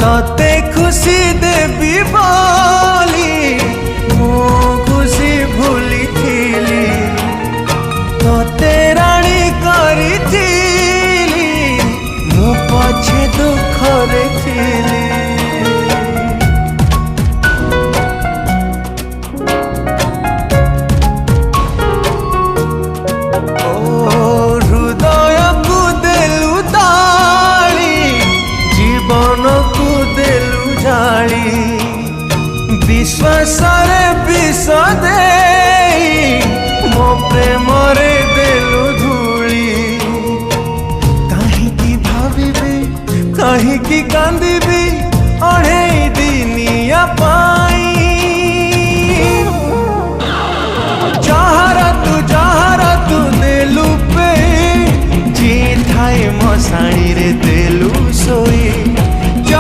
तते खुशी देवी बोली मो खुशी भूली थीली तते राणी करी थीली मो पछे दुखरे थीली। हृदय को देलु ताली जीवन को देलु जाली विश्वास रे विष दे मो प्रेम रे देलु धूली। कहीं की भाविबी कहीं की कांदिबी अढ़े